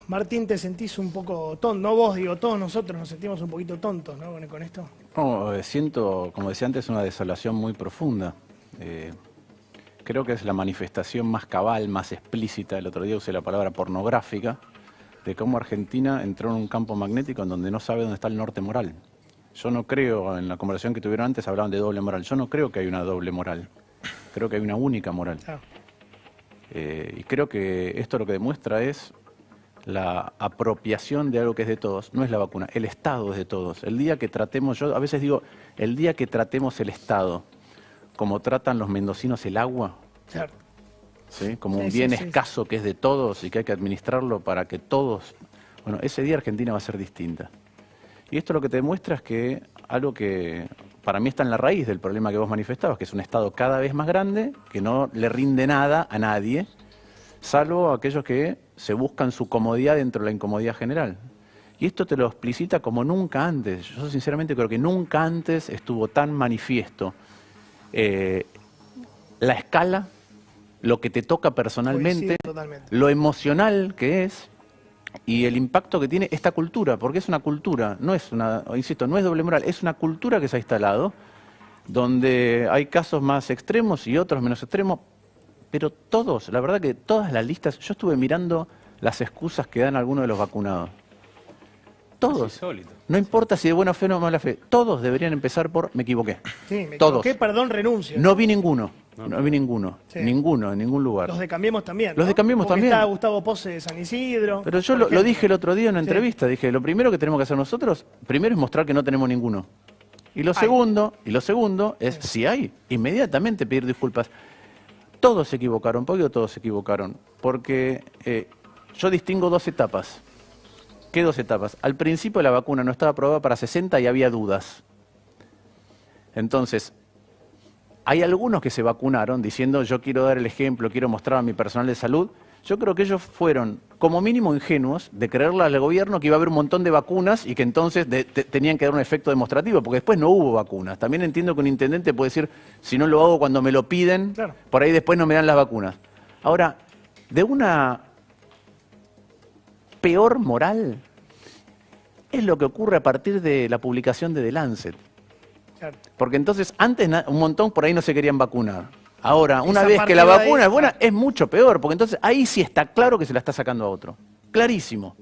Martín, te sentís un poco tonto, no vos, digo, todos nosotros nos sentimos un poquito tontos, ¿no? Con esto. No, siento, como decía antes, una desolación muy profunda. Creo que es la manifestación más cabal, más explícita, el otro día usé la palabra pornográfica, de cómo Argentina entró en un campo magnético en donde no sabe dónde está el norte moral. Yo no creo, en la conversación que tuvieron antes hablaban de doble moral, yo no creo que hay una doble moral, creo que hay una única moral. Ah. Y creo que esto lo que demuestra es la apropiación de algo que es de todos. No es la vacuna, el Estado es de todos. El día que tratemos, yo a veces digo, el día que tratemos el Estado como tratan los mendocinos el agua, Claro. ¿sí? Como Sí, un bien sí, sí, escaso que es de todos y que hay que administrarlo para que todos... Bueno, ese día Argentina va a ser distinta. Y esto lo que te demuestra es que algo que para mí está en la raíz del problema que vos manifestabas, que es un Estado cada vez más grande, que no le rinde nada a nadie, salvo a aquellos que se buscan su comodidad dentro de la incomodidad general. Y esto te lo explicita como nunca antes. Yo sinceramente creo que nunca antes estuvo tan manifiesto la escala, lo que te toca personalmente, Coincido totalmente. lo emocional que es y el impacto que tiene esta cultura, porque es una cultura, no es una, insisto, no es doble moral, es una cultura que se ha instalado, donde hay casos más extremos y otros menos extremos, pero todos, la verdad que todas las listas, yo estuve mirando las excusas que dan algunos de los vacunados. Todos. Insólito. No importa si de buena fe o de mala fe, todos deberían empezar por me equivoqué. Sí, me Todos. equivoqué, perdón, renuncio. No vi ninguno, no vi ninguno, Sí. ninguno, en ningún lugar. Los de Cambiemos también, Los ¿no? de Cambiemos Porque también. está Gustavo Pose de San Isidro. Pero yo por lo ejemplo. dije el otro día en una Sí. entrevista, dije, lo primero que tenemos que hacer nosotros, primero es mostrar que no tenemos ninguno. Y lo segundo es, si hay, inmediatamente pedir disculpas. Todos se equivocaron, ¿por qué todos se equivocaron? Porque yo distingo dos etapas. ¿Qué dos etapas? Al principio la vacuna no estaba aprobada para 60 y había dudas. Entonces, hay algunos que se vacunaron diciendo yo quiero dar el ejemplo, quiero mostrar a mi personal de salud. Yo creo que ellos fueron como mínimo ingenuos de creerle al gobierno que iba a haber un montón de vacunas y que entonces tenían que dar un efecto demostrativo, porque después no hubo vacunas. También entiendo que un intendente puede decir, si no lo hago cuando me lo piden, Claro. por ahí después no me dan las vacunas. Ahora, de una peor moral es lo que ocurre a partir de la publicación de The Lancet. Claro. Porque entonces antes un montón por ahí no se querían vacunar. Ahora, una Esa vez que la partida vacuna ahí, es buena, claro. es mucho peor, porque entonces ahí sí está claro que se la está sacando a otro. Clarísimo.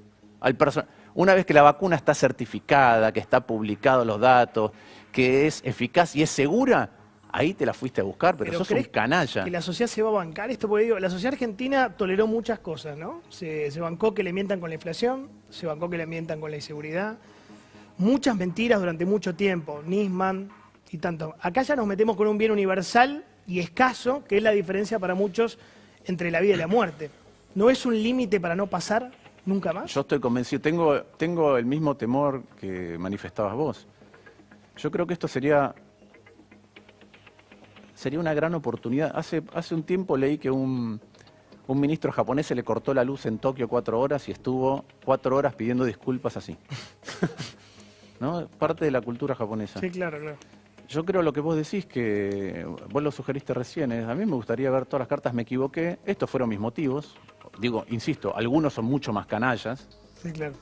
Una vez que la vacuna está certificada, que está publicado los datos, que es eficaz y es segura, ahí te la fuiste a buscar, pero sos un ¿crees canalla. que la sociedad se va a bancar esto? Porque digo, la sociedad argentina toleró muchas cosas, ¿no? Se bancó que le mientan con la inflación, se bancó que le mientan con la inseguridad. Muchas mentiras durante mucho tiempo, Nisman y tanto. Acá ya nos metemos con un bien universal y escaso, que es la diferencia para muchos entre la vida y la muerte. ¿No es un límite para no pasar nunca más? Yo estoy convencido, tengo el mismo temor que manifestabas vos. Yo creo que esto sería una gran oportunidad. Hace un tiempo leí que un ministro japonés se le cortó la luz en Tokio 4 horas y estuvo 4 horas pidiendo disculpas así. ¿No? Parte de la cultura japonesa. Sí, claro, claro. Yo creo lo que vos decís, que vos lo sugeriste recién, a mí me gustaría ver todas las cartas, me equivoqué, estos fueron mis motivos. Digo, insisto, algunos son mucho más canallas, Sí, claro.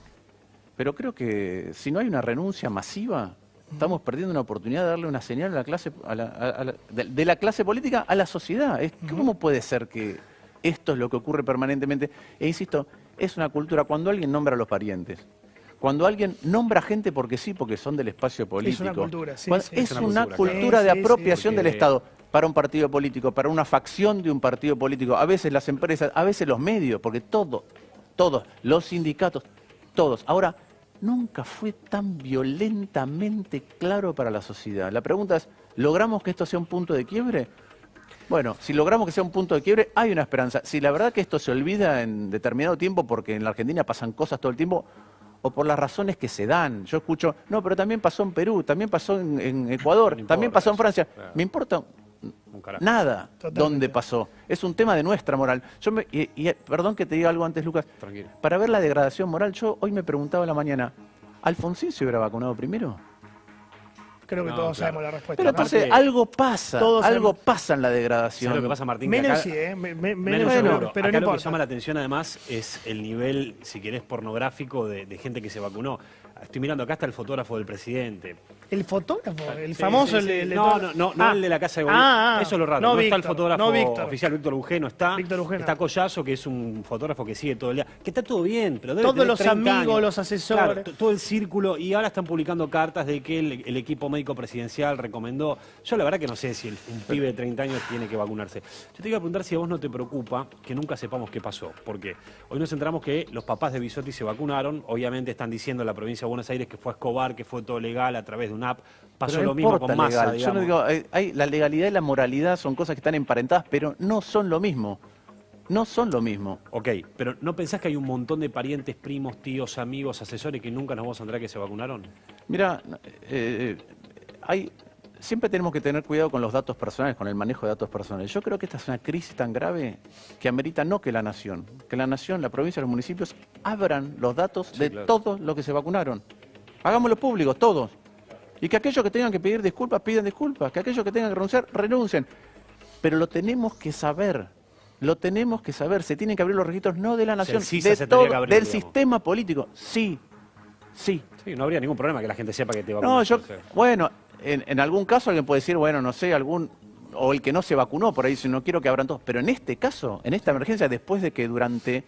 pero creo que si no hay una renuncia masiva, estamos perdiendo una oportunidad de darle una señal a la clase, de la clase política a la sociedad. ¿Cómo puede ser que esto es lo que ocurre permanentemente? E insisto, es una cultura, cuando alguien nombra a los parientes, cuando alguien nombra gente porque sí, porque son del espacio político. Es una cultura, sí, sí. Es una cultura, cultura de claro. Sí, sí, apropiación porque- del Estado para un partido político, para una facción de un partido político, a veces las empresas, a veces los medios, porque todos, los sindicatos, todos. Ahora, nunca fue tan violentamente claro para la sociedad. La pregunta es, ¿logramos que esto sea un punto de quiebre? Bueno, si logramos que sea un punto de quiebre, hay una esperanza. Si la verdad que esto se olvida en determinado tiempo, porque en la Argentina pasan cosas todo el tiempo, o por las razones que se dan. Yo escucho, no, pero también pasó en Perú, también pasó en Ecuador, No también importa pasó en eso, Francia. claro. Me importa Un carajo. nada Totalmente. dónde pasó. Es un tema de nuestra moral. Perdón que te diga algo antes, Lucas. Tranquilo. Para ver la degradación moral, yo hoy me preguntaba a la mañana, ¿Alfonsín se hubiera vacunado primero? Creo que todos sabemos la respuesta. Pero ¿no? entonces algo pasa, Todos algo sabemos. pasa en la degradación. ¿Sabes lo que pasa, Martín? Que Menos acá- sí, menos Menos seguro, seguro. pero Acá no lo que importa. llama la atención además es el nivel, si querés, pornográfico de gente que se vacunó. Estoy mirando, acá está el fotógrafo del presidente. El fotógrafo, el Sí, famoso, sí, sí. el de No, todo- no el de la Casa de Gobierno. Eso es lo raro. No, está el Víctor, fotógrafo no Víctor. oficial, Víctor Ugeno, está. Víctor Ugeno. Está Collazo, que es un fotógrafo que sigue todo el día. Que está todo bien, pero debe Todos tener los 30 amigos, años. los asesores. Claro, todo el círculo. Y ahora están publicando cartas de que el equipo médico presidencial recomendó. Yo la verdad que no sé si un pibe de 30 años tiene que vacunarse. Yo te iba a preguntar si a vos no te preocupa que nunca sepamos qué pasó. Porque hoy nos enteramos que los papás de Bisotti se vacunaron. Obviamente están diciendo en la provincia de Buenos Aires que fue Escobar, que fue todo legal a través de una app. Pasó Pero no lo mismo importa con Massa, legal. Yo no digamos. digo, la legalidad y la moralidad son cosas que están emparentadas, pero no son lo mismo. No son lo mismo. Ok, pero ¿no pensás que hay un montón de parientes, primos, tíos, amigos, asesores que nunca nos vamos a enterar que se vacunaron? Mira, siempre tenemos que tener cuidado con los datos personales, con el manejo de datos personales. Yo creo que esta es una crisis tan grave que amerita no que la nación, la provincia, los municipios abran los datos de claro. todos los que se vacunaron. Hagámoslo públicos, todos. Y que aquellos que tengan que pedir disculpas, pidan disculpas. Que aquellos que tengan que renunciar, renuncien. Pero lo tenemos que saber. Lo tenemos que saber. Se tienen que abrir los registros no de la nación, CISA de se tendría todo, que abrir, del digamos. sistema político. Sí, sí. Sí, no habría ningún problema que la gente sepa que te No, vacunaste. bueno, en algún caso alguien puede decir, bueno, no sé, o el que no se vacunó, por ahí si no quiero que abran todos. Pero en este caso, en esta emergencia, después de que durante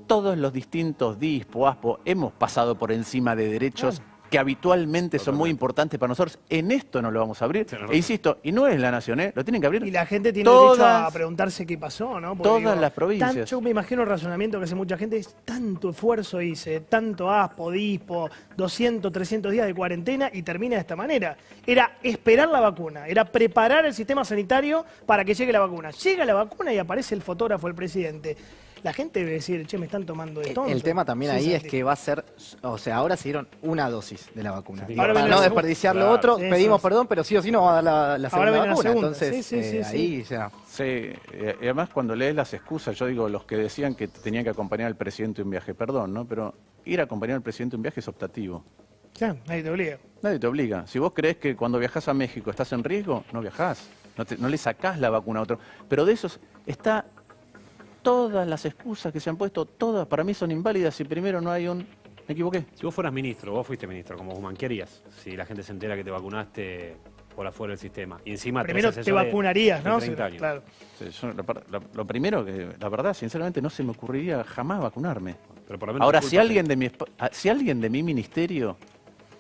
todos los distintos DISPO, ASPO, hemos pasado por encima de derechos que habitualmente son muy importantes para nosotros, en esto no lo vamos a abrir. Sí, no, E insisto, y no es la nación, lo tienen que abrir. Y la gente tiene derecho a todas preguntarse qué pasó, ¿no? Porque todas las provincias. Yo me imagino el razonamiento que hace mucha gente, es tanto esfuerzo hice, tanto ASPO, DISPO, 200, 300 días de cuarentena y termina de esta manera. Era esperar la vacuna, era preparar el sistema sanitario para que llegue la vacuna. Llega la vacuna y aparece el fotógrafo, el presidente. La gente debe decir, che, me están tomando de tonto. El tema también Sí, ahí es Santi. que va a ser, o sea, ahora se dieron una dosis de la vacuna. Sí, Y ahora para viene no la desperdiciar segunda. lo otro, Claro. pedimos Eso. perdón, pero sí o sí nos va a dar la segunda viene la vacuna. segunda. Entonces, Sí. ahí ya... Sí, y además cuando lees las excusas, yo digo, los que decían que tenían que acompañar al presidente en un viaje, perdón, ¿no? Pero ir a acompañar al presidente en un viaje es optativo. Ya, nadie te obliga. Nadie te obliga. Si vos crees que cuando viajás a México estás en riesgo, no viajás. No le sacás la vacuna a otro. Pero de esos está todas las excusas que se han puesto, todas para mí son inválidas si primero no hay un... Me equivoqué. Si vos fueras ministro, vos fuiste ministro como Guzmán, ¿qué harías si la gente se entera que te vacunaste por afuera del sistema? Y encima Primero tenés te asesores vacunarías, de ¿no? 30 años. Claro. Sí, yo, lo primero que, la verdad, sinceramente, no se me ocurriría jamás vacunarme. Pero por lo menos Ahora, discúlpate. si alguien de mi ministerio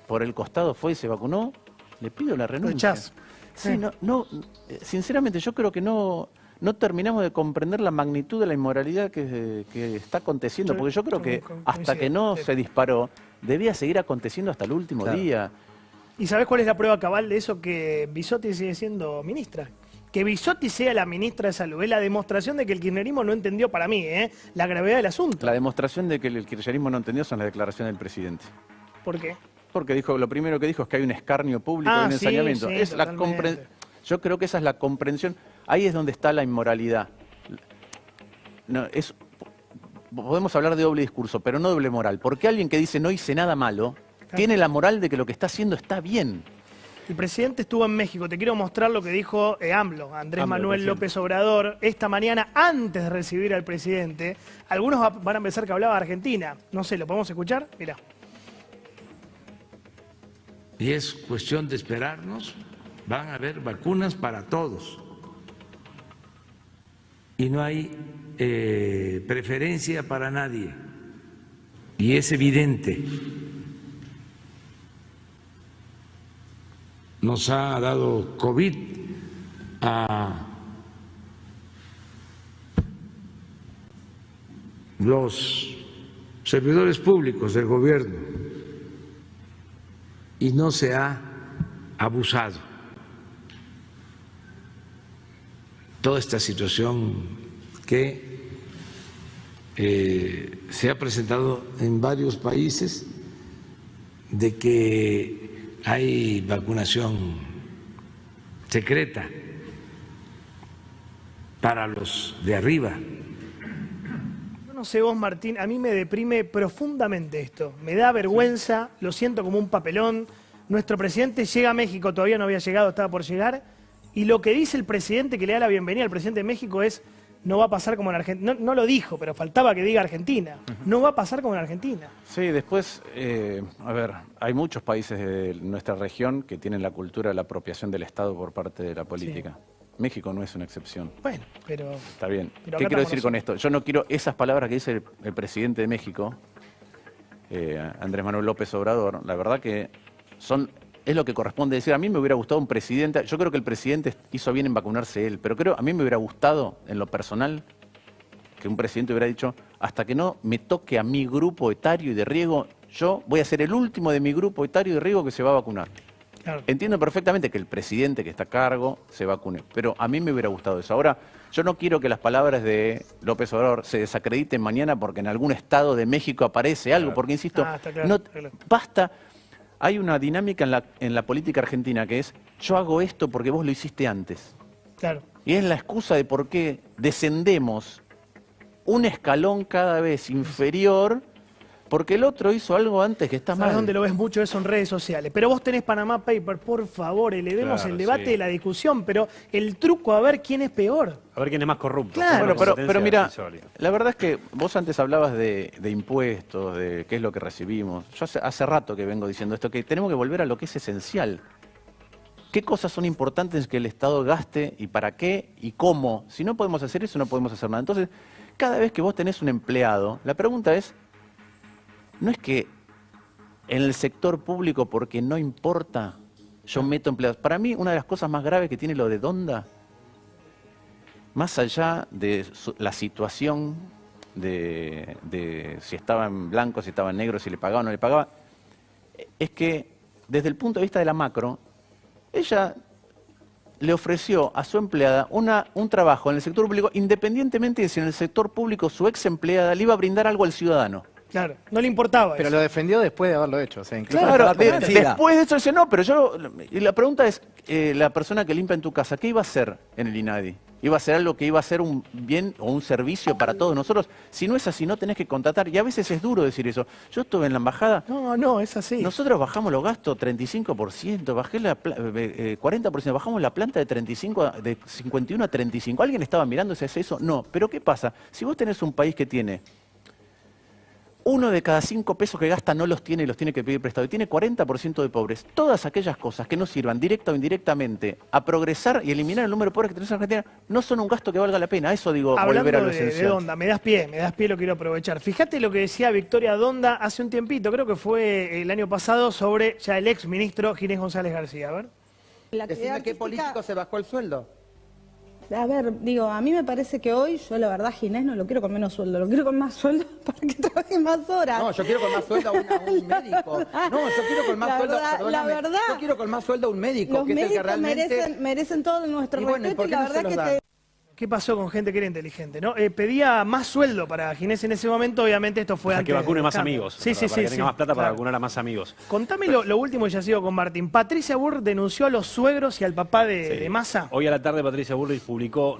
por el costado fue y se vacunó, le pido la renuncia. Rechazo. Sí, sinceramente yo creo que no terminamos de comprender la magnitud de la inmoralidad que está aconteciendo, Yo- porque yo creo yo que coincido, hasta que no sí. se disparó, debía seguir aconteciendo hasta el último Claro. día. ¿Y sabés cuál es la prueba cabal de eso? Que Bisotti sigue siendo ministra. Que Bisotti sea la ministra de Salud es la demostración de que el kirchnerismo no entendió, para mí, la gravedad del asunto. La demostración de que el kirchnerismo no entendió son las declaraciones del presidente. ¿Por qué? Porque lo primero que dijo es que hay un escarnio público y un Sí, ensañamiento. sí, Es la totalmente. Yo creo que esa es la comprensión. Ahí es donde está la inmoralidad. Podemos hablar de doble discurso, pero no doble moral. Porque alguien que dice no hice nada malo, tiene la moral de que lo que está haciendo está bien. El presidente estuvo en México. Te quiero mostrar lo que dijo AMLO, Andrés AMLO, Manuel presidente. López Obrador, esta mañana antes de recibir al presidente. Algunos van a pensar que hablaba de Argentina. No sé, ¿lo podemos escuchar? Mira. Y es cuestión de esperarnos, van a haber vacunas para todos. Y no hay preferencia para nadie. Y es evidente. Nos ha dado COVID a los servidores públicos del gobierno y no se ha abusado. Toda esta situación que se ha presentado en varios países de que hay vacunación secreta para los de arriba. Yo no sé vos, Martín, a mí me deprime profundamente esto. Me da vergüenza, lo siento como un papelón. Nuestro presidente llega a México, todavía no había llegado, estaba por llegar, y lo que dice el presidente que le da la bienvenida al presidente de México es, no va a pasar como en Argentina. No lo dijo, pero faltaba que diga Argentina. No va a pasar como en Argentina. Sí, después, a ver, hay muchos países de nuestra región que tienen la cultura de la apropiación del Estado por parte de la política. Sí. México no es una excepción. Bueno, pero... Está bien. ¿Qué quiero decir con esto? Yo no quiero esas palabras que dice el presidente de México, Andrés Manuel López Obrador, la verdad que es lo que corresponde decir. A mí me hubiera gustado un presidente, yo creo que el presidente hizo bien en vacunarse él, pero a mí me hubiera gustado, en lo personal, que un presidente hubiera dicho, hasta que no me toque a mi grupo etario y de riesgo, yo voy a ser el último de mi grupo etario y de riesgo que se va a vacunar. Claro. Entiendo perfectamente que el presidente que está a cargo se vacune, pero a mí me hubiera gustado eso. Ahora, yo no quiero que las palabras de López Obrador se desacrediten mañana porque en algún estado de México aparece algo, porque insisto, basta. Hay una dinámica en la política argentina que es, yo hago esto porque vos lo hiciste antes. Claro. Y es la excusa de por qué descendemos un escalón cada vez inferior porque el otro hizo algo antes que está mal. ¿Sabes dónde lo ves mucho eso en redes sociales? Pero vos tenés Panama Papers, por favor, elevemos el debate de la discusión, pero el truco a ver quién es peor. A ver quién es más corrupto. Claro, pero mira, la verdad es que vos antes hablabas de impuestos, de qué es lo que recibimos. Yo hace rato que vengo diciendo esto, que tenemos que volver a lo que es esencial. ¿Qué cosas son importantes que el Estado gaste y para qué y cómo? Si no podemos hacer eso, no podemos hacer nada. Entonces, cada vez que vos tenés un empleado, la pregunta es, no es que en el sector público, porque no importa, yo meto empleados. Para mí, una de las cosas más graves que tiene lo de Donda, más allá de la situación de si estaba en blanco, si estaba en negro, si le pagaba o no le pagaba, es que desde el punto de vista de la macro, ella le ofreció a su empleada un trabajo en el sector público, independientemente de si en el sector público su ex empleada le iba a brindar algo al ciudadano. Claro, no le importaba Pero eso. lo defendió después de haberlo hecho. O sea, claro, después de eso dice, no, pero y la pregunta es, la persona que limpia en tu casa, ¿qué iba a hacer en el INADI? ¿Iba a hacer algo que iba a ser un bien o un servicio para todos nosotros? Si no es así, no tenés que contratar. Y a veces es duro decir eso. Yo estuve en la embajada. No, es así. Nosotros bajamos los gastos 35%, bajé 40%, bajamos la planta de 51 a 35. ¿Alguien estaba mirando si hace eso? No. Pero ¿qué pasa? Si vos tenés un país que tiene 1 de cada 5 pesos que gasta no los tiene y los tiene que pedir prestado, y tiene 40% de pobres, todas aquellas cosas que no sirvan directa o indirectamente a progresar y eliminar el número de pobres que tenemos en Argentina, no son un gasto que valga la pena. Eso digo, volver a lo esencial. De Donda, me das pie, lo quiero aprovechar. Fíjate lo que decía Victoria Donda hace un tiempito, creo que fue el año pasado, sobre ya el ex ministro Ginés González García. A ver. Decime qué político se bajó el sueldo. A ver, digo, a mí me parece que hoy, yo la verdad, Ginés no lo quiero con menos sueldo, lo quiero con más sueldo para que trabaje más horas. No, yo quiero con más sueldo a un médico. No, yo quiero con más sueldo, perdóname, la verdad, yo quiero con más sueldo a un médico, que es el que realmente merecen todo nuestro respeto y la verdad que ¿Qué pasó con gente que era inteligente? ¿No? Pedía más sueldo para Ginés en ese momento, obviamente esto fue para antes. Que vacune más amigos. Sí, para que tenga más plata para vacunar a más amigos. Contame lo último que ya sigo con Martín. Patricia Burrich denunció a los suegros y al papá de Massa. Hoy a la tarde Patricia Burrich publicó,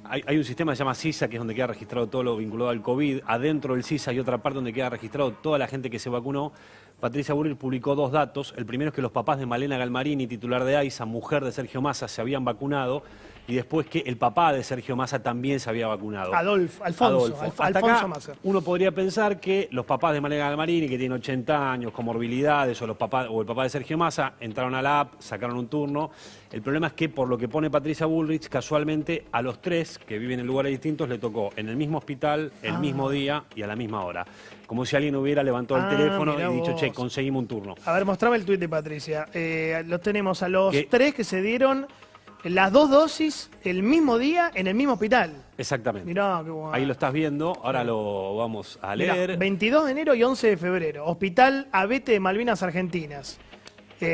hay un sistema que se llama CISA, que es donde queda registrado todo lo vinculado al COVID. Adentro del CISA hay otra parte donde queda registrado toda la gente que se vacunó. Patricia Burrich publicó 2 datos. El primero es que los papás de Malena Galmarini, titular de AISA, mujer de Sergio Massa, se habían vacunado. Y después que el papá de Sergio Massa también se había vacunado. Alfonso Massa. Uno podría pensar que los papás de Malena Galmarini, que tienen 80 años, comorbilidades, o el papá de Sergio Massa, entraron a la app, sacaron un turno. El problema es que, por lo que pone Patricia Burrich, casualmente a los 3 que viven en lugares distintos le tocó en el mismo hospital, el mismo día y a la misma hora. Como si alguien hubiera levantado el teléfono y dicho, che, conseguimos un turno. A ver, mostrame el tuit de Patricia. Los tenemos a los 3 que se dieron las 2 dosis el mismo día en el mismo hospital. Exactamente. Mirá, qué bueno. Ahí lo estás viendo, ahora lo vamos a leer. Mirá, 22 de enero y 11 de febrero. Hospital Abete de Malvinas Argentinas.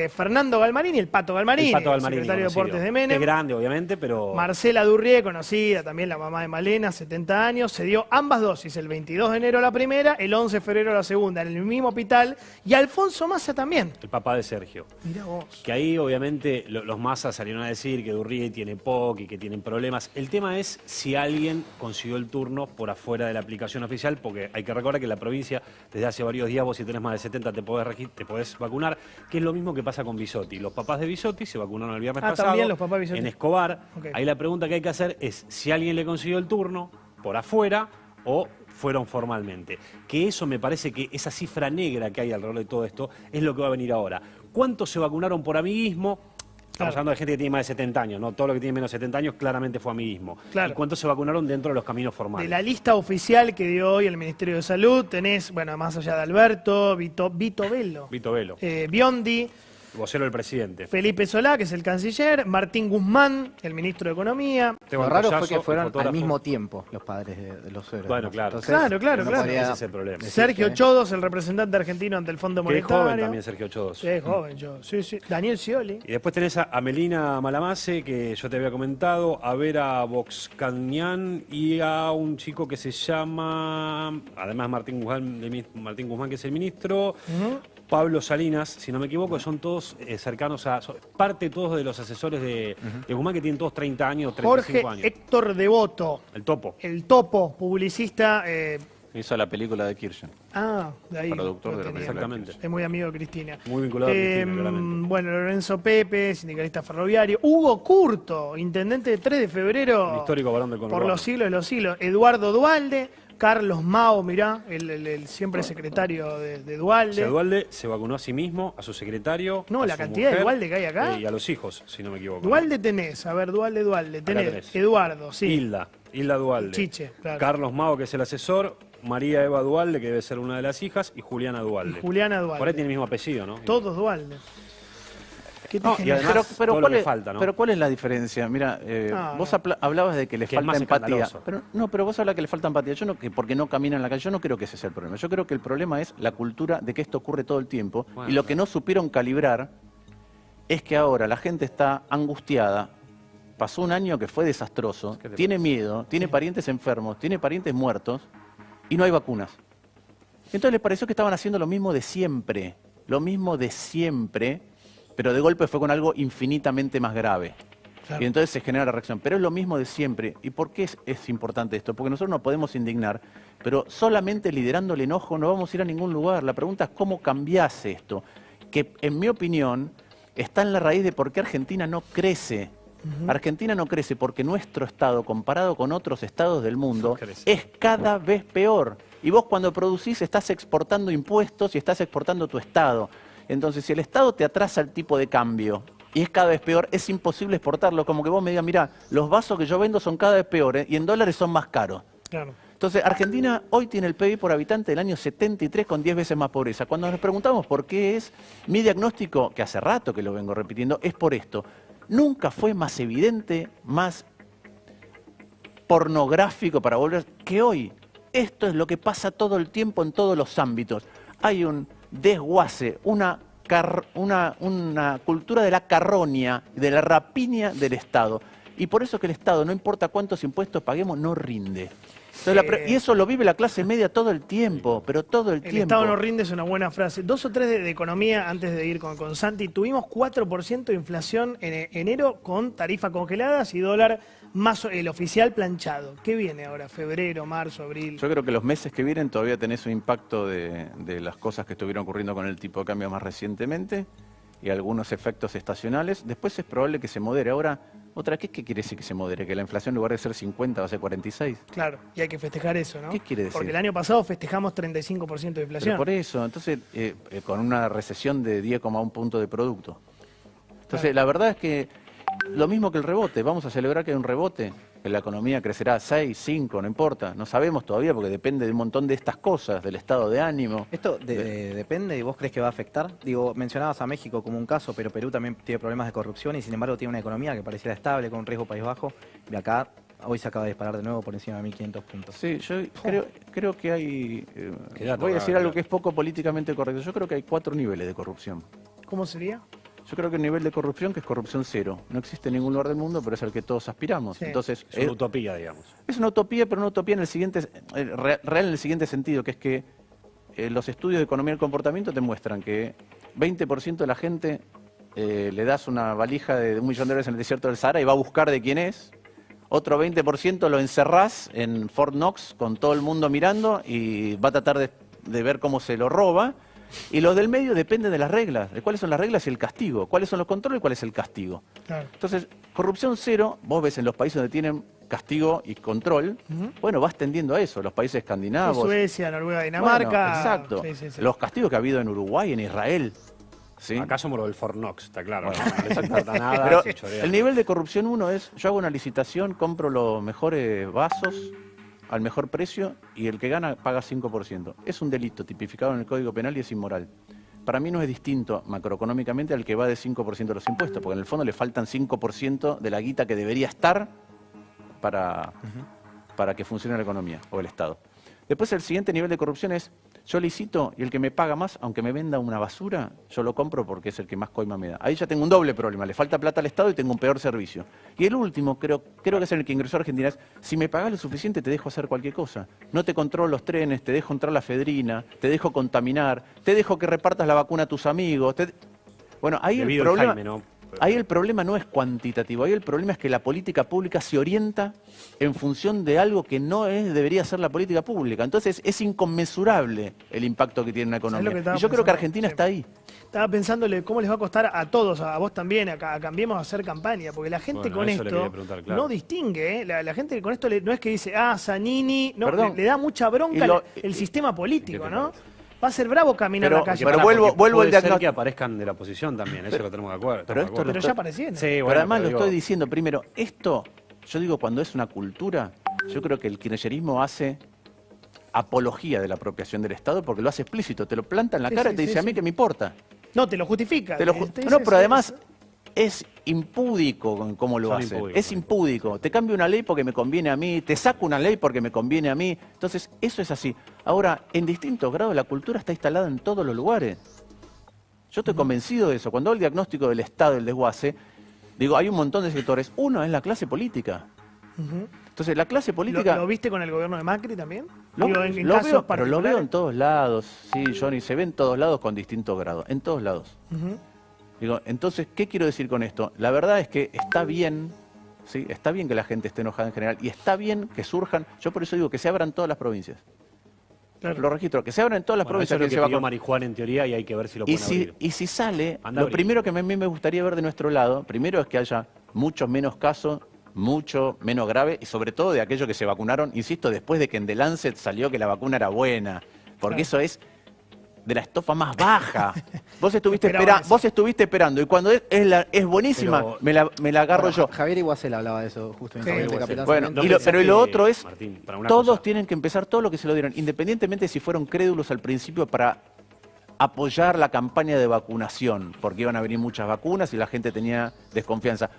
Fernando Galmarini, el Pato Galmarini, secretario de Deportes de Menem. Es grande, obviamente, pero... Marcela Durrié, conocida, también la mamá de Malena, 70 años, se dio ambas dosis, el 22 de enero la primera, el 11 de febrero la segunda, en el mismo hospital, y Alfonso Massa también. El papá de Sergio. Mirá vos. Que ahí, obviamente, los Massa salieron a decir que Durrié tiene POC y que tienen problemas. El tema es si alguien consiguió el turno por afuera de la aplicación oficial, porque hay que recordar que en la provincia, desde hace varios días, vos si tenés más de 70 te podés vacunar, que es lo mismo que pasa con Bisotti. Los papás de Bisotti se vacunaron el viernes pasado. También los papás de Bisotti. En Escobar. Ok. Ahí la pregunta que hay que hacer es si alguien le consiguió el turno por afuera o fueron formalmente. Que eso me parece que esa cifra negra que hay alrededor de todo esto es lo que va a venir ahora. ¿Cuántos se vacunaron por amiguismo? Estamos hablando de gente que tiene más de 70 años, ¿no? Todo lo que tiene menos de 70 años claramente fue amiguismo. Claro. ¿Y cuántos se vacunaron dentro de los caminos formales? De la lista oficial que dio hoy el Ministerio de Salud, tenés, bueno, más allá de Alberto, Vito Bello, Vito Velo, Biondi, vocero del presidente. Felipe Solá, que es el canciller, Martín Guzmán, el ministro de Economía. Esteban Lo raro fue Collazo, que fueron el al fotógrafo. mismo tiempo los padres de los suegros. Bueno, claro. Claro, claro. Ese es el problema. Sergio Chodos, el representante argentino ante el Fondo Que es Monetario. joven también Sergio Chodos. Sí, es joven yo. Sí, sí. Daniel Scioli. Y después tenés a Melina Malamase, que yo te había comentado, a Vera Boxcanian y a un chico que se llama, además Martín Guzmán, que es el ministro, Pablo Salinas, si no me equivoco, son todos cercanos a, parte todos de los asesores de Guzmán, que tienen todos 30 años, 35 Jorge años. Héctor Devoto, El topo. el topo, publicista. Hizo la película de Kirchner. De ahí. Productor lo de la tenía. película. Exactamente. Es muy amigo de Cristina. Muy vinculado a Cristina, claramente. Bueno, Lorenzo Pepe, sindicalista ferroviario. Hugo Curto, intendente de 3 de febrero. Un histórico varón del Por conurbano. los siglos de los siglos. Eduardo Dualde, Carlos Mao, mirá, el siempre secretario de Dualde. O sea, Dualde se vacunó a sí mismo, a su secretario. No, a la su cantidad de mujer, Dualde que hay acá. Y a los hijos, si no me equivoco. Dualde tenés, a ver, Dualde. Tenés, tenés. Eduardo, sí. Hilda Dualde. Chiche, claro. Carlos Mao, que es el asesor. María Eva Dualde, que debe ser una de las hijas. Y Juliana Dualde. Juliana Dualde. Por ahí tiene el mismo apellido, ¿no? Todos Dualde. ¿Qué te No, y genera? además, todo lo ¿cuál que es, falta, ¿no? pero ¿cuál es la diferencia? Mira, vos hablabas de que le Que es falta más empatía. escandaloso. Pero vos hablas que le falta empatía. Yo no, que porque no camina en la calle. Yo no creo que ese sea el problema. Yo creo que el problema es la cultura de que esto ocurre todo el tiempo. Bueno, y lo que no supieron calibrar es que ahora la gente está angustiada. Pasó un año que fue desastroso. ¿Qué te Tiene miedo, tiene parientes enfermos, tiene parientes muertos y no hay vacunas. Entonces les pareció que estaban haciendo lo mismo de siempre. Lo mismo de siempre, pero de golpe fue con algo infinitamente más grave. Claro. Y entonces se genera la reacción. Pero es lo mismo de siempre. ¿Y por qué es importante esto? Porque nosotros nos podemos indignar, pero solamente liderando el enojo no vamos a ir a ningún lugar. La pregunta es cómo cambiase esto, que en mi opinión está en la raíz de por qué Argentina no crece. Argentina no crece porque nuestro estado, comparado con otros estados del mundo, Crece. es cada vez peor. Y vos cuando producís estás exportando impuestos y estás exportando tu estado. Entonces, si el Estado te atrasa el tipo de cambio y es cada vez peor, es imposible exportarlo. Como que vos me digas, mirá, los vasos que yo vendo son cada vez peores y en dólares son más caros. Claro. Entonces, Argentina hoy tiene el PIB por habitante del año 73 con 10 veces más pobreza. Cuando nos preguntamos por qué es, mi diagnóstico, que hace rato que lo vengo repitiendo, es por esto. Nunca fue más evidente, más pornográfico para volver que hoy. Esto es lo que pasa todo el tiempo en todos los ámbitos. Hay un desguace, una cultura de la carroña, de la rapiña del Estado. Y por eso que el Estado, no importa cuántos impuestos paguemos, no rinde. Entonces, y eso lo vive la clase media todo el tiempo, pero todo el tiempo. El Estado no rinde es una buena frase. 2 o 3 de economía antes de ir con Santi. Tuvimos 4% de inflación en enero con tarifas congeladas y dólar más el oficial planchado. ¿Qué viene ahora? ¿Febrero, marzo, abril? Yo creo que los meses que vienen todavía tenés un impacto de las cosas que estuvieron ocurriendo con el tipo de cambio más recientemente y algunos efectos estacionales. Después es probable que se modere. Ahora, ¿qué quiere decir que se modere? ¿Que la inflación en lugar de ser 50 va a ser 46? Claro, y hay que festejar eso, ¿no? ¿Qué quiere decir? Porque el año pasado festejamos 35% de inflación. Pero por eso, entonces, con una recesión de 10,1 puntos de producto. Entonces, la verdad es que lo mismo que el rebote. Vamos a celebrar que hay un rebote, que la economía crecerá 6, 5, no importa. No sabemos todavía porque depende de un montón de estas cosas, del estado de ánimo. ¿Esto depende y vos crees que va a afectar? Digo, mencionabas a México como un caso, pero Perú también tiene problemas de corrupción y sin embargo tiene una economía que pareciera estable, con un riesgo país bajo. Y acá hoy se acaba de disparar de nuevo por encima de 1.500 puntos. Sí, yo creo que hay... Qué voy a decir algo que es poco políticamente correcto. Yo creo que hay 4 niveles de corrupción. ¿Cómo sería? Yo creo que el nivel de corrupción que es corrupción cero. No existe en ningún lugar del mundo, pero es al que todos aspiramos. Sí. Entonces, Es una utopía, digamos. es una utopía, pero una utopía en el siguiente, real en el siguiente sentido, que es que los estudios de economía del comportamiento te muestran que 20% de la gente le das una valija de $1 millón en el desierto del Sahara y va a buscar de quién es. Otro 20% lo encerrás en Fort Knox con todo el mundo mirando y va a tratar de ver cómo se lo roba. Y los del medio dependen de las reglas, de cuáles son las reglas y el castigo, cuáles son los controles y cuál es el castigo. Claro. Entonces, corrupción cero, vos ves en los países donde tienen castigo y control, bueno, vas tendiendo a eso, los países escandinavos. Suecia, Noruega, Dinamarca. Bueno, exacto. Sí, sí, sí. Los castigos que ha habido en Uruguay, en Israel. ¿sí? Acá somos lo del Fornox, está claro. Bueno, no les importa nada. Pero se chorean. el nivel de corrupción uno es, yo hago una licitación, compro los mejores vasos al mejor precio y el que gana paga 5%. Es un delito tipificado en el Código Penal y es inmoral. Para mí no es distinto macroeconómicamente al que va de 5% de los impuestos, porque en el fondo le faltan 5% de la guita que debería estar para que funcione la economía o el Estado. Después el siguiente nivel de corrupción es, yo licito y el que me paga más, aunque me venda una basura, yo lo compro porque es el que más coima me da. Ahí ya tengo un doble problema, le falta plata al Estado y tengo un peor servicio. Y el último, creo que es en el que ingresó a Argentina, es, si me pagás lo suficiente te dejo hacer cualquier cosa. No te controlo los trenes, te dejo entrar la efedrina, te dejo contaminar, te dejo que repartas la vacuna a tus amigos. Bueno, ahí el Debido al problema... Jaime, ¿no? Ahí el problema no es cuantitativo, ahí el problema es que la política pública se orienta en función de algo que no debería ser la política pública. Entonces es inconmensurable el impacto que tiene una economía. Y yo creo que Argentina está ahí. Estaba pensándole cómo les va a costar a todos, a vos también, a Cambiemos a hacer campaña, porque la gente Bueno, con eso le esto quería preguntar, claro. no distingue, ¿eh? La gente con esto no es que dice, Zanini, no, Perdón. le da mucha bronca el sistema político, ¿no? Va a ser bravo caminar Pero- la calle. pero Pará, vuelvo porque al puede ser diagnóstico. que aparezcan de la oposición también, eso lo tenemos de acuerdo. pero estamos de esto acuerdo. Pero ya aparecieron. Sí, Pero bueno, además lo digo, estoy diciendo, primero, esto, yo digo, cuando es una cultura, yo creo que el kirchnerismo hace apología de la apropiación del Estado porque lo hace explícito, te lo planta en la Sí, cara sí, y te sí, dice, a mí sí. que me importa. No, te lo justifica. Te lo Te dice, no, pero sí, además sí. es impúdico con cómo lo Son hace. impúdicos, Es son impúdico. Te cambio una ley porque me conviene a mí, te saco una ley porque me conviene a mí. Entonces, eso es así. Ahora, en distintos grados, la cultura está instalada en todos los lugares. Yo estoy convencido de eso. Cuando hago el diagnóstico del Estado, el desguace, digo, hay un montón de sectores. Uno es la clase política. Ujú. Entonces, la clase política... ¿Lo viste con el gobierno de Macri también? Lo, Digo, en lo casos veo, pero lo veo particulares. en todos lados. Sí, Johnny, se ve en todos lados con distintos grados. En todos lados. Ujú. Digo, entonces, ¿qué quiero decir con esto? La verdad es que está bien, ¿sí? Está bien que la gente esté enojada en general y está bien que surjan, yo por eso digo que se abran todas las provincias. Claro. Lo registro, que se abran todas las bueno, eso provincias. es lo que que se va pidió con- Marijuán en teoría y hay que ver si lo y, pueden abrir. y si sale, Anda a lo abrir. primero que a mí me gustaría ver de nuestro lado, primero es que haya muchos menos casos, mucho menos grave y sobre todo de aquellos que se vacunaron, insisto, después de que en The Lancet salió que la vacuna era buena, porque Claro. eso es de la estofa más baja. Vos estuviste, Esperaban eso. vos estuviste esperando y cuando es buenísima, Pero- me la agarro Bueno, yo. Javier Iguacel hablaba de eso justo en Sí, Insurgente Iguacel. Capital. Bueno, No y lo- pensás pero y lo que, otro es, Martín, para una todos cosa- tienen que empezar todo lo que se lo dieron, independientemente si fueron crédulos al principio para apoyar la campaña de vacunación, porque iban a venir muchas vacunas y la gente tenía desconfianza.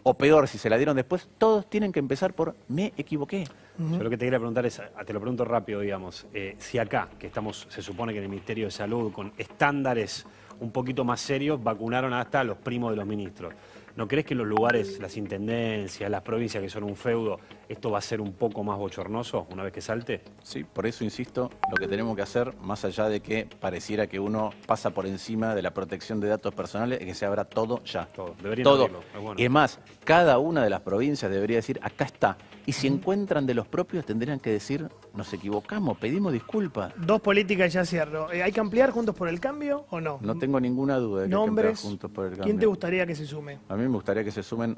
O peor, si se la dieron después, todos tienen que empezar por me equivoqué. Yo lo que te quería preguntar es, te lo pregunto rápido, digamos, si acá, que estamos, se supone que en el Ministerio de Salud, con estándares un poquito más serios, vacunaron hasta a los primos de los ministros. ¿No crees que en los lugares, las intendencias, las provincias que son un feudo, esto va a ser un poco más bochornoso una vez que salte? Sí, por eso insisto, lo que tenemos que hacer, más allá de que pareciera que uno pasa por encima de la protección de datos personales, es que se abra todo ya. Todo. Deberían Todo. abrirlo, es bueno. Y es más, cada una de las provincias debería decir, acá está. Y si encuentran de los propios, tendrían que decir, nos equivocamos, pedimos disculpas. Dos políticas y ya cierro. ¿Hay que ampliar Juntos por el Cambio o no? No tengo ninguna duda de que hay que empezar Nombres. juntos por el cambio. ¿Quién te gustaría que se sume? A mí me gustaría que se sumen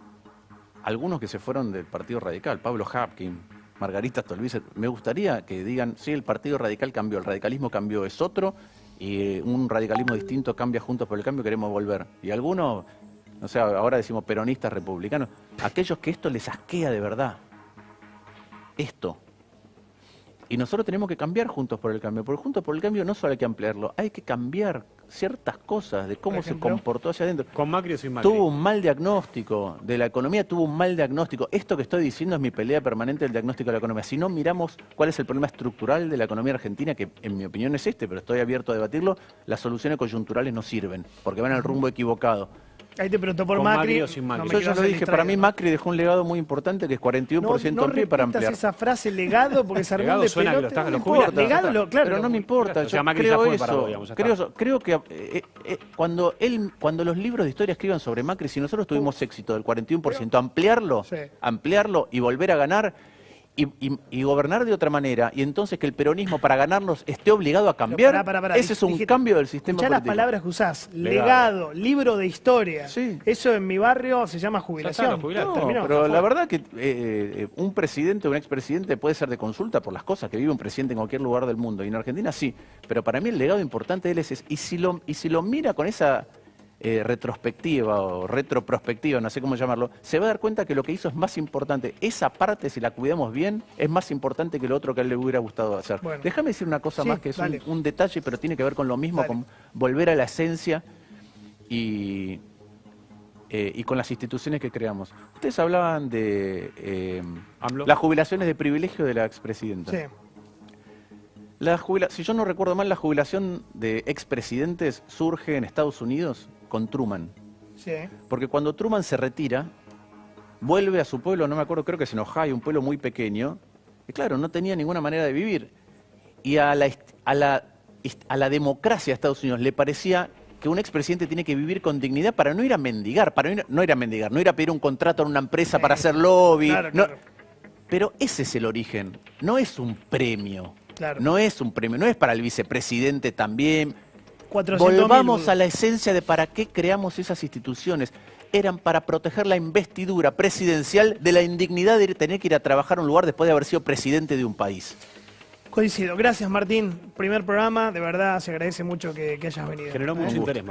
algunos que se fueron del Partido Radical, Pablo Hapkin, Margarita Stolbizer. Me gustaría que digan, sí, el Partido Radical cambió, el radicalismo cambió, es otro, y un radicalismo distinto cambia Juntos por el Cambio, queremos volver. Y algunos, no sé, ahora decimos peronistas, republicanos, aquellos que esto les asquea de verdad. Esto. Y nosotros tenemos que cambiar Juntos por el Cambio, porque Juntos por el Cambio no solo hay que ampliarlo, hay que cambiar ciertas cosas de cómo Por se ejemplo. comportó hacia adentro. ¿Con Macri o sin Macri? Tuvo un mal diagnóstico de la economía, tuvo un mal diagnóstico. Esto que estoy diciendo es mi pelea permanente del diagnóstico de la economía. Si no miramos cuál es el problema estructural de la economía argentina, que en mi opinión es este, pero estoy abierto a debatirlo, las soluciones coyunturales no sirven, porque van al rumbo equivocado. Ahí te preguntó por ¿Con Macri. Macri o sin Macri? me Yo quiero ya lo hacer dije, para mí distraído. Macri dejó un legado muy importante que es 41% no en pie para repitas ampliar. esa frase legado porque se armó Legado un suena que lo despelote. estás- No lo importa, jubilas. legado, claro. pero no me importa, O sea, yo Macri ya creo fue para eso. vos, digamos, ya está. Creo que cuando los libros de historia escriban sobre Macri, si nosotros tuvimos éxito del 41%, Sí. ampliarlo y volver a ganar, y gobernar de otra manera, y entonces que el peronismo para ganarnos esté obligado a cambiar, Pará. ese es un cambio del sistema Escuchá las político. palabras que usás. Legado. Legado, libro de historia. Sí. Eso en mi barrio se llama jubilación. Ya está, jubilado. Terminó. pero la verdad que un presidente o un expresidente puede ser de consulta por las cosas que vive un presidente en cualquier lugar del mundo. Y en Argentina sí. Pero para mí el legado importante de él es y si lo mira con esa retrospectiva o retroprospectiva, no sé cómo llamarlo, se va a dar cuenta que lo que hizo es más importante. Esa parte, si la cuidamos bien, es más importante que lo otro que a él le hubiera gustado hacer. Bueno. Déjame decir una cosa Sí, más que es dale. un detalle, pero tiene que ver con lo mismo, Dale. con volver a la esencia y con las instituciones que creamos. Ustedes hablaban de AMLO. las jubilaciones de privilegio de la expresidenta. Sí. Si yo no recuerdo mal, la jubilación de expresidentes surge en Estados Unidos con Truman. Sí. Porque cuando Truman se retira, vuelve a su pueblo, no me acuerdo, creo que es en Ohio, un pueblo muy pequeño, y claro, no tenía ninguna manera de vivir. Y a la democracia de Estados Unidos le parecía que un expresidente tiene que vivir con dignidad para no ir a mendigar, no ir a pedir un contrato a una empresa para hacer lobby. Claro, no. claro. Pero ese es el origen, no es un premio. Claro. No es un premio, no es para el vicepresidente también. 400.000 Volvamos a la esencia de para qué creamos esas instituciones. Eran para proteger la investidura presidencial de la indignidad de tener que ir a trabajar a un lugar después de haber sido presidente de un país. Coincido. Gracias, Martín. Primer programa. De verdad, se agradece mucho que hayas venido. Generó mucho interés, Martín.